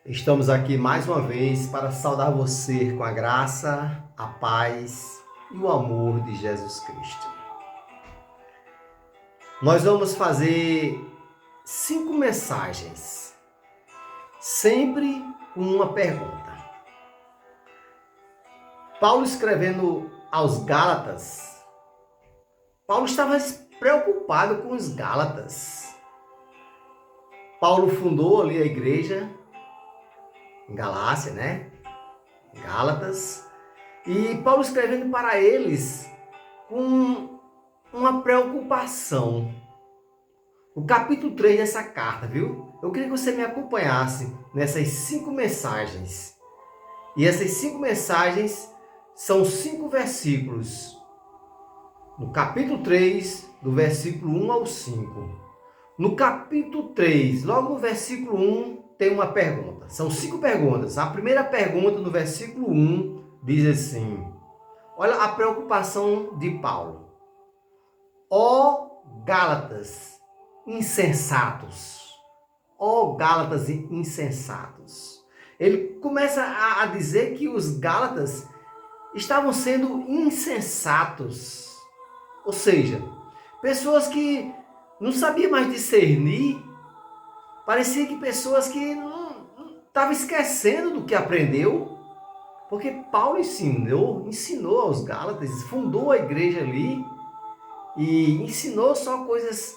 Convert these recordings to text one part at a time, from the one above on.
Estamos aqui mais uma vez para saudar você com a graça, a paz e o amor de Jesus Cristo. Nós vamos fazer 5 mensagens, sempre com uma pergunta. Paulo escrevendo aos Gálatas, Paulo estava preocupado com os Gálatas. Paulo fundou ali a igreja em Galácia, né? Gálatas. E Paulo escrevendo para eles com uma preocupação. O capítulo 3 dessa carta, viu? Eu queria que você me acompanhasse nessas 5 mensagens. E essas 5 mensagens são 5 versículos. No capítulo 3, do versículo 1 ao 5. No capítulo 3, logo no versículo 1, tem uma pergunta. São 5 perguntas. A primeira pergunta, no versículo 1, diz assim: olha a preocupação de Paulo. Ó Gálatas insensatos. Ó Gálatas insensatos. Ele começa a dizer que os Gálatas estavam sendo insensatos. Ou seja, pessoas que não sabiam mais discernir. Parecia que pessoas que não estavam esquecendo do que aprendeu. Porque Paulo ensinou aos Gálatas, fundou a igreja ali e ensinou só coisas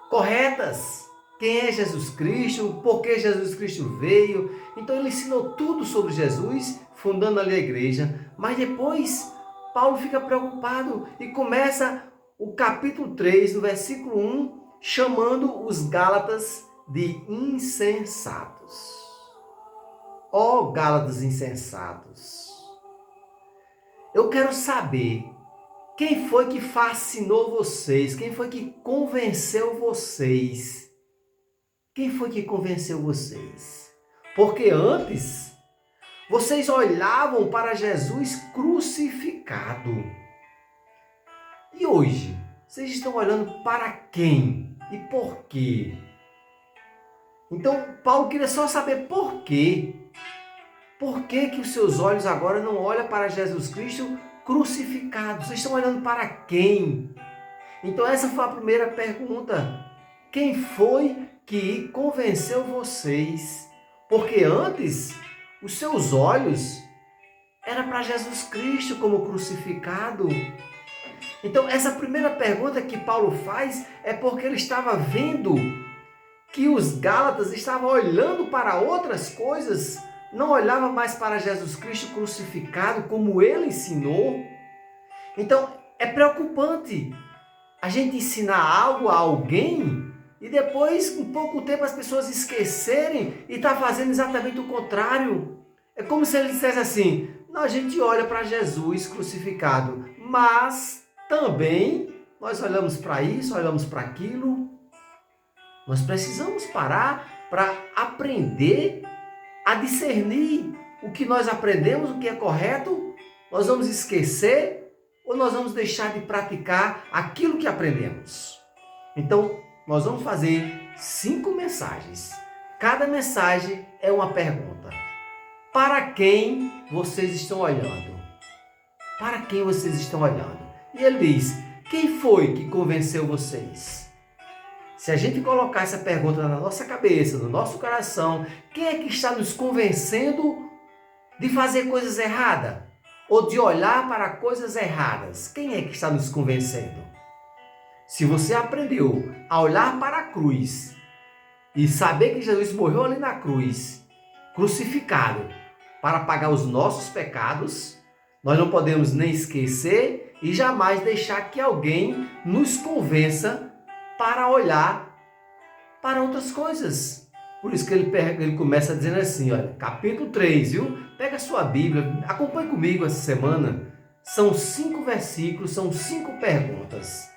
corretas. Quem é Jesus Cristo, por que Jesus Cristo veio. Então ele ensinou tudo sobre Jesus, fundando ali a igreja. Mas depois Paulo fica preocupado e começa o capítulo 3, no versículo 1, chamando os Gálatas de insensatos. Ó Gálatas insensatos. Eu quero saber quem foi que fascinou vocês, quem foi que convenceu vocês. Quem foi que convenceu vocês? Porque antes vocês olhavam para Jesus crucificado. E hoje, vocês estão olhando para quem e por quê? Então, Paulo queria só saber por quê. Por que que os seus olhos agora não olham para Jesus Cristo crucificado? Vocês estão olhando para quem? Então, essa foi a primeira pergunta. Quem foi que convenceu vocês? Porque antes, os seus olhos eram para Jesus Cristo como crucificado. Então, essa primeira pergunta que Paulo faz é porque ele estava vendo que os Gálatas estavam olhando para outras coisas, não olhavam mais para Jesus Cristo crucificado como ele ensinou. Então, é preocupante a gente ensinar algo a alguém e depois, em pouco tempo, as pessoas esquecerem e estar fazendo exatamente o contrário. É como se ele dissesse assim: não, a gente olha para Jesus crucificado, mas também nós olhamos para isso, olhamos para aquilo. Nós precisamos parar para aprender a discernir o que nós aprendemos, o que é correto. Nós vamos esquecer ou nós vamos deixar de praticar aquilo que aprendemos. Então, nós vamos fazer 5 mensagens. Cada mensagem é uma pergunta. Para quem vocês estão olhando? Para quem vocês estão olhando? E ele diz: quem foi que convenceu vocês? Se a gente colocar essa pergunta na nossa cabeça, no nosso coração, quem é que está nos convencendo de fazer coisas erradas? Ou de olhar para coisas erradas? Quem é que está nos convencendo? Se você aprendeu a olhar para a cruz e saber que Jesus morreu ali na cruz, crucificado, para pagar os nossos pecados, nós não podemos nem esquecer e jamais deixar que alguém nos convença para olhar para outras coisas. Por isso que ele começa dizendo assim, olha, capítulo 3, viu? Pega a sua Bíblia, acompanhe comigo essa semana. São 5 versículos, são 5 perguntas.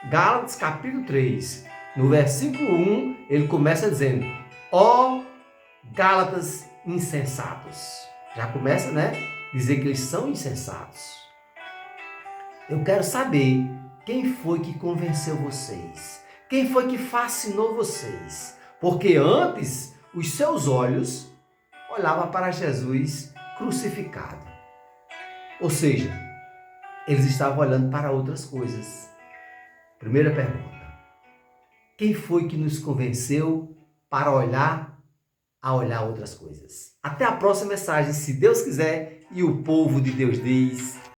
Gálatas capítulo 3, no versículo 1, ele começa dizendo: ó Gálatas insensatos. Já começa, né? Dizer que eles são insensatos. Eu quero saber quem foi que convenceu vocês. Quem foi que fascinou vocês? Porque antes os seus olhos olhava para Jesus crucificado. Ou seja, eles estavam olhando para outras coisas. Primeira pergunta: quem foi que nos convenceu para olhar outras coisas? Até a próxima mensagem, se Deus quiser e o povo de Deus diz